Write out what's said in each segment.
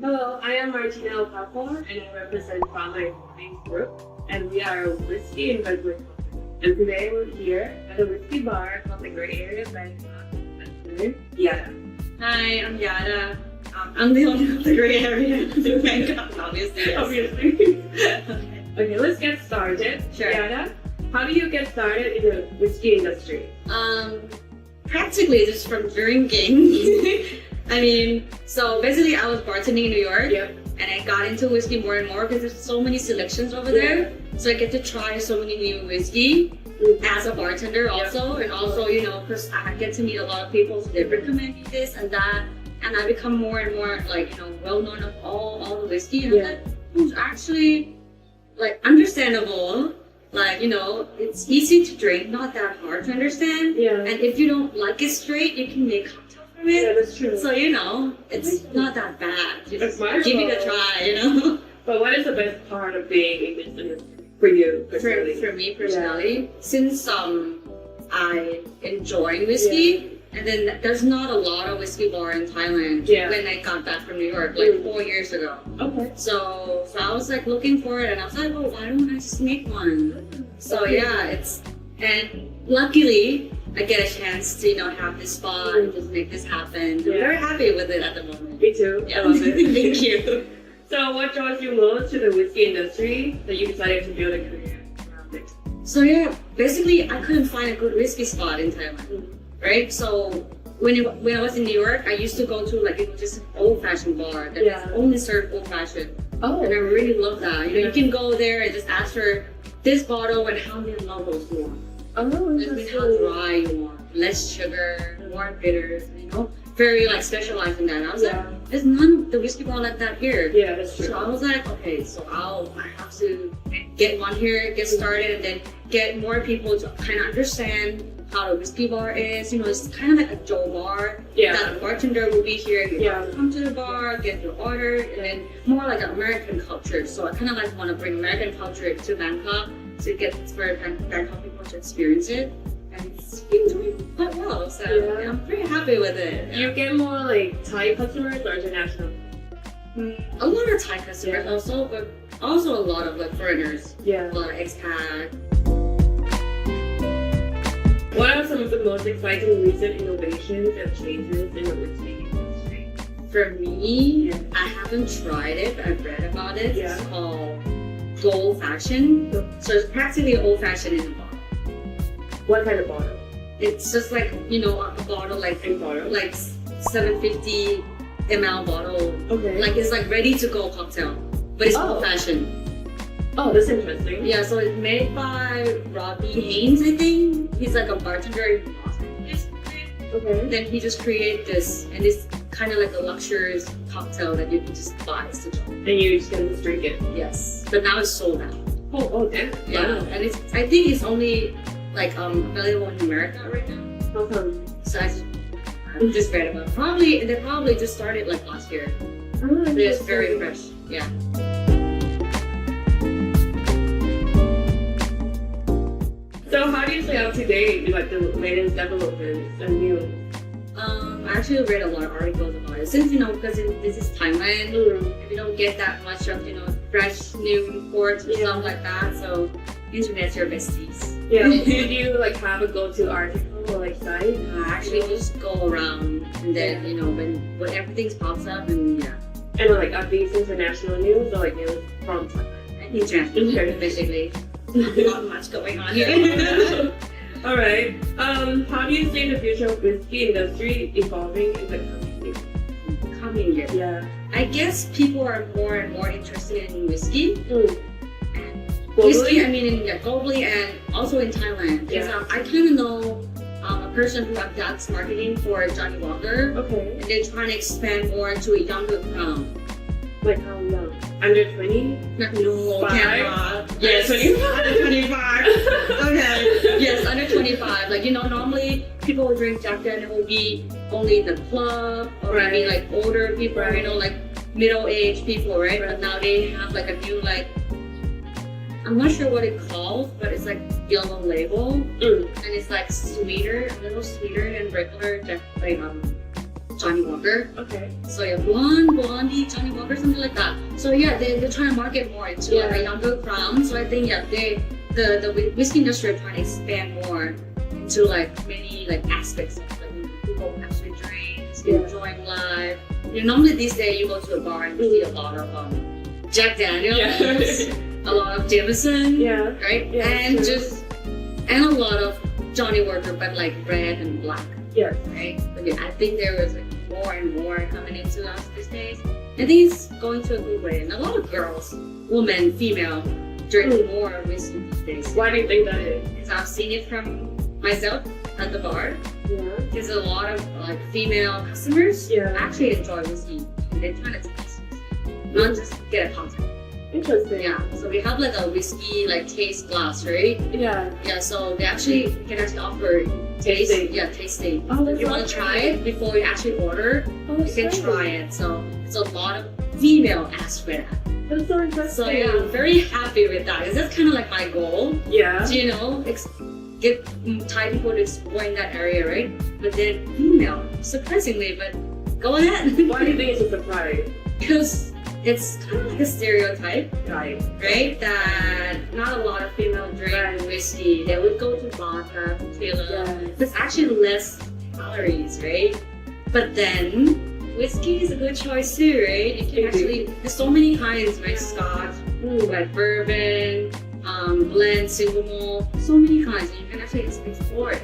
Hello, I am Martina Okafor and I represent Farmer Holdings Group, and we are a whiskey and beverage company. And today we're here at a whiskey bar called the Gray Area Bangkok. Yada. Hi, I'm Yada. I'm the owner of the Gray Area in Bangkok, obviously. Yes. Obviously. Okay, let's get started. Sure. Yada, how do you get started in the whiskey industry? Practically just from drinking. I mean, so basically I was bartending in New York, Yep. and I got into whiskey more and more because there's so many selections over there. So I get to try so many new whiskey as a bartender also, and also, you know, because I get to meet a lot of people, so they recommend me this and that, and I become more and more like, you know, well known of all the whiskey, and I'm like, it's actually like understandable. Like, you know, it's easy to drink, not that hard to understand. Yeah. And if you don't like it straight, you can make cocktail from it. Yeah, that's true. So, you know, it's not that bad. You just Admirable. give it a try, you know. But what is the best part of being in this industry for you personally? For me personally, since I enjoy whiskey, and then there's not a lot of whiskey bar in Thailand when I got back from New York, like 4 years ago. Okay. So I was like looking for it, and I was like, well, why don't I just make one? So yeah, and luckily I get a chance to, you know, have this spot and just make this happen. I'm very happy with it at the moment. Me too. Yeah. I love it. Thank you. So what draws you most to the whiskey industry that you decided to build a career around it? So yeah, basically I couldn't find a good whiskey spot in Thailand, right? So when I was in New York, I used to go to like, you know, just an old-fashioned bar that only served old-fashioned. Oh. And I really love that. You know, you can go there and just ask for this bottle and how many levels you want. Oh, Like how dry you want, less sugar, more bitters, you know, very like specialized in that. And I was like, there's none of the whiskey bar like that here. Yeah, that's true. So I was like, okay, so I have to get one here, get started, and then get more people to kind of understand how the whiskey bar is. You know, it's kind of like a Joe bar. That the bartender will be here. You have to come to the bar, get your order, and then more like an American culture. So I kind of like want to bring American culture to Bangkok to get for Bangkok people to experience it. And it's been doing quite well. So I'm pretty happy with it. You get more like Thai customers or international? A lot of Thai customers also, but also a lot of like foreigners. Yeah. A lot of expat. What are some of the most exciting recent innovations and changes in the whiskey industry? For me, I haven't tried it, but I've read about it. It's called old fashioned. So it's practically old fashioned in a bottle. What kind of bottle? It's just like, you know, a bottle like 750 ml bottle. Okay. Like it's like ready to go cocktail, but it's old fashioned. Oh, that's interesting. Yeah, so it's made by Robbie Haynes, I think. He's like a bartender in Los Angeles. Okay. Then he just created this, and it's kind of like a luxurious cocktail that you can just buy as a joke. And you just can just drink it. Yes, but now it's sold out. Oh, damn. Yeah, Wow. and I think it's only like available in America right now. How come? So I just read about it. They probably just started like last year. Oh, But it's very fresh. Yeah. So how do you stay up to date with like the latest developments and news? I actually read a lot of articles about it. Since, you know, because this is Thailand, we don't get that much of, you know, fresh new reports or stuff like that. So internet's your besties. Yeah. Did you like have a go-to article or like site? I actually just go around, and then, you know, when everything pops up, and And like are these international news or like news from Thailand? international, basically. Not much going on here. All right. How do you see the future of whiskey industry evolving in the coming years? Coming year. Yeah. I guess people are more and more interested in whiskey. Globally? Whiskey, I mean, globally and also in Thailand. Because I kind of know a person who does marketing for Johnny Walker. Okay. And they're trying to expand more to a younger crowd. Like how young? Under 20? No, Five? cannot. Yes. Under 25. Okay. Yes, under 25. Like, you know, normally people would drink Jack Daniel will be only in the club or maybe like older people, you know, like middle-aged people, right? But now they have like a new like, I'm not sure what it calls, but it's like yellow label, and it's like sweeter, a little sweeter than regular Jack Johnny Walker. Okay. So yeah, blondie, Johnny Walker, something like that. So yeah, they're trying to market more into like a younger crowd. So I think the whiskey industry are trying to expand more into like many like aspects of like people actually drink, enjoying life. You know, normally these days you go to a bar and you see a lot of Jack Daniels, a lot of Jameson, right? Yeah, and a lot of Johnny Walker, but like red and black. Yes. Right? But yeah, I think there was like more and more coming into us these days. I think it's going to a good way. And a lot of girls, women, female, drink more whiskey these days. Why do you think that is? Because I've seen it from myself at the bar. Yeah. Because a lot of like female customers actually enjoy whiskey. They're trying to taste whiskey, not just get a contact. Interesting. Yeah. So we have like a whiskey like taste glass, right? Yeah. Yeah. So they can actually offer tasting. Yeah, tasting. Oh, if you want to try it before you actually order, you can great. try it. So it's a lot of female ask for that. That's so interesting. So yeah, I'm very happy with that. Because that's kind of like my goal. Yeah. To, you know, get Thai people to explore in that area, right? But then female, surprisingly, but go ahead. Why do you think it's a surprise? Because it's kind of like a stereotype, right? That not a lot of female drink whiskey. They would go to vodka, tequila. Yeah. There's actually less calories, right? But then whiskey is a good choice too, right? You can actually, there's so many kinds, right? Scotch, like bourbon, blend, single malt, so many kinds, and you can actually explore it.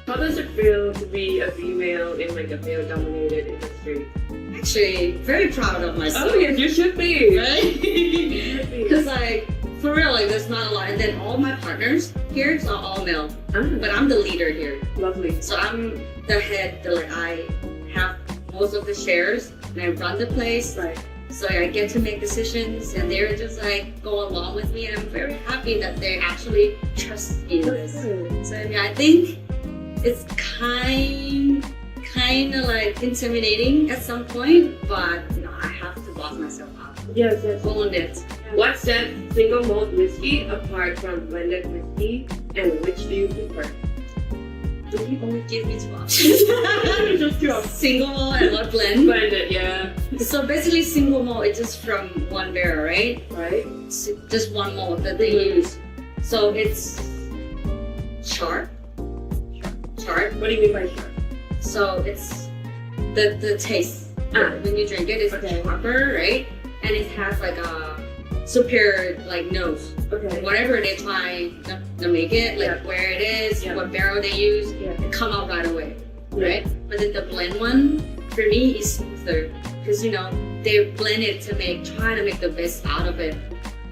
How does it feel to be a female in like a male-dominated industry? Actually, very proud of myself. Oh yes, you should be. Right? Because like, for real, like there's not a lot. And then all my partners here are all male. But I'm the leader here. Lovely. So I'm the head, I have most of the shares and I run the place. Right. So I get to make decisions and they're just like go along with me, and I'm very happy that they actually trust me in this. So yeah, I think it's kind of like intimidating at some point, but you know, I have to boss myself out. Yes. Own it. What sets single malt whiskey apart from blended whiskey, and which do you prefer? You only give me 2 options. Just 2 options. Single malt and what blend? Blended, yeah. So basically single malt is just from one barrel, right? Right. It's just one malt that they use. So it's sharp. What do you mean by sharp? So it's the taste. When you drink it, it's sharper, right? And it has like a superior like nose. Okay. Whatever they try to make it, like where it is, what barrel they use, it come out right away, right? But then the blend one, for me, is smoother because you know they blend it to try to make the best out of it.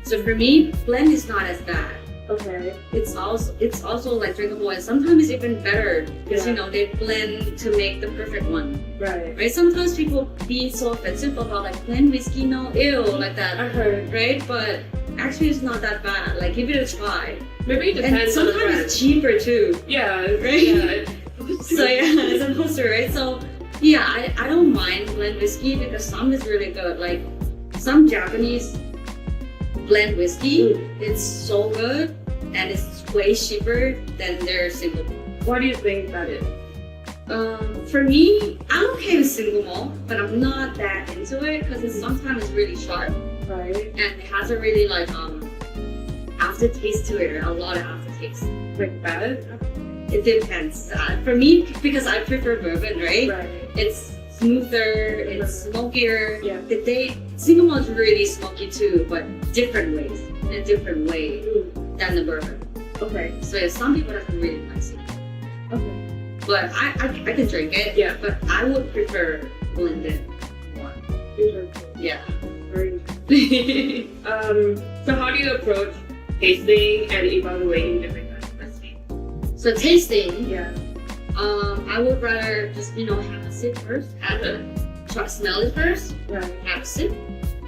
So for me, blend is not as bad. Okay. It's also like drinkable, and sometimes it's even better because you know they blend to make the perfect one. Right. Sometimes people be so offensive about like blend whiskey, no, ew, like that. I heard. Right, but actually it's not that bad. Like give it a try. Maybe it depends. And sometimes it's cheaper too. Yeah. Right. Yeah. So yeah, it's supposed to, right? So yeah, I don't mind blend whiskey because some is really good. Like some Japanese blend whiskey, it's so good and it's way cheaper than their single malt. Why do you think that is? For me, I'm okay with single malt, but I'm not that into it because it's sometimes really sharp, right? And it has a really like aftertaste to it, or a lot of aftertaste. Like bad? It depends. For me, because I prefer bourbon, right? It's smoother, it's smokier. Yeah. Single malt is really smoky too, but different ways, in a different way than the bourbon. Okay. So yeah, some people doesn't really like it. Okay. But I can drink it. Yeah. But I would prefer blended more. Interesting. Yeah. Very interesting. So how do you approach tasting and evaluating different kinds of whiskey? So tasting. Yeah. I would rather just have a sip first. Try to smell it first. Right. Have a sip.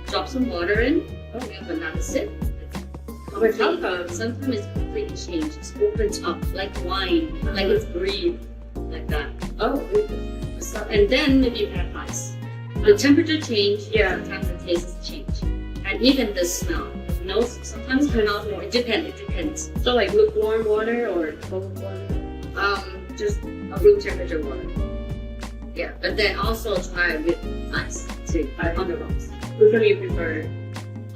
Drop some water in. Have another sip. Sometimes it's completely changed. It's opened up like wine, like it's breathed, like that. Oh. So, and then maybe you add ice. The temperature change. Sometimes the taste change, and even the smell. The nose sometimes turn out more. It depends. So like lukewarm water or cold water? Just a room temperature water. Yeah, but then also try with ice too, on the rocks. Which one do you prefer?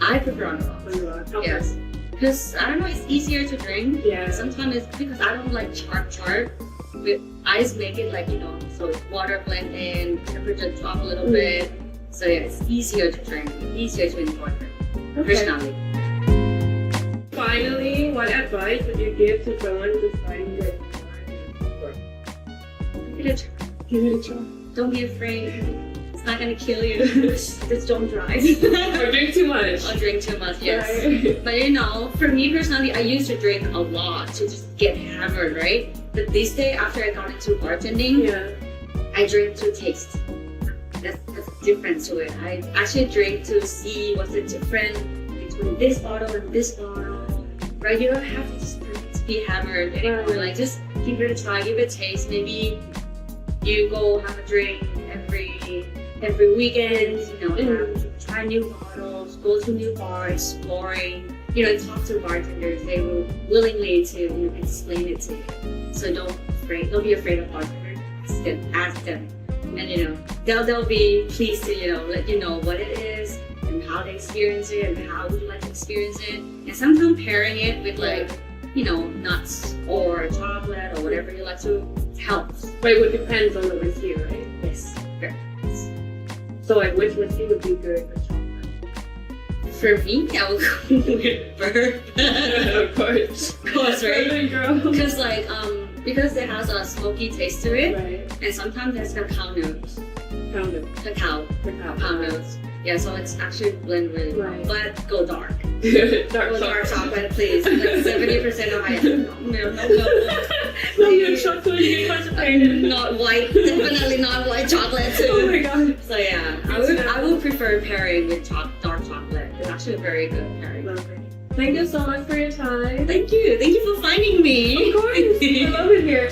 I prefer on the rocks. On the rocks? Okay. Yes. Because I don't know, it's easier to drink. Yeah. Sometimes it's because I don't like chart. With ice, make it like, you know, so water blend in, temperature drop a little bit. So yeah, it's easier to drink, easier to enjoy. Personally. Finally, what advice would you give to someone who's starting their Give it a try. Give it a try. Don't be afraid. It's not gonna kill you. Just don't drive. Or drink too much. Or drink too much, yes. Right. But you know, for me personally, I used to drink a lot to just get hammered, right? But this day, after I got into bartending, I drink to taste. That's different to it. I actually drink to see what's the difference between this bottle and this bottle. Right? You don't have to just drink to be hammered anymore. Right. Like just give it a try, give it a taste. Maybe you go have a drink every weekend, you know, try new bottles, go to new bars, exploring, you know, talk to bartenders. They will willingly to, you know, explain it to you. So don't be afraid of bartenders. Ask them. And you know, they'll be pleased to, you know, let you know what it is and how they experience it and how would you like to experience it. And sometimes pairing it with like, you know, nuts or chocolate or whatever you like to helps. But it would depend on the whiskey, right? Yes. Very. So like which whiskey would be good for chocolate? For me, I would go with bourbon. Of course. Of course, right? Bourbon, girl. Because like because it has a smoky taste to it, Right. and sometimes there's cacao notes. Cacao notes. Yeah, so it's actually blend really well. Right. But go dark. Dark chocolate, please. Like 70% of my No, you're chocolate, you concentrated. Not white, definitely not white chocolate too. Oh my god. So yeah, I would prefer pairing with dark chocolate. It's actually a very good pairing. Lovely. Thank you so much for your time. Thank you for finding me. Of course. I love it here.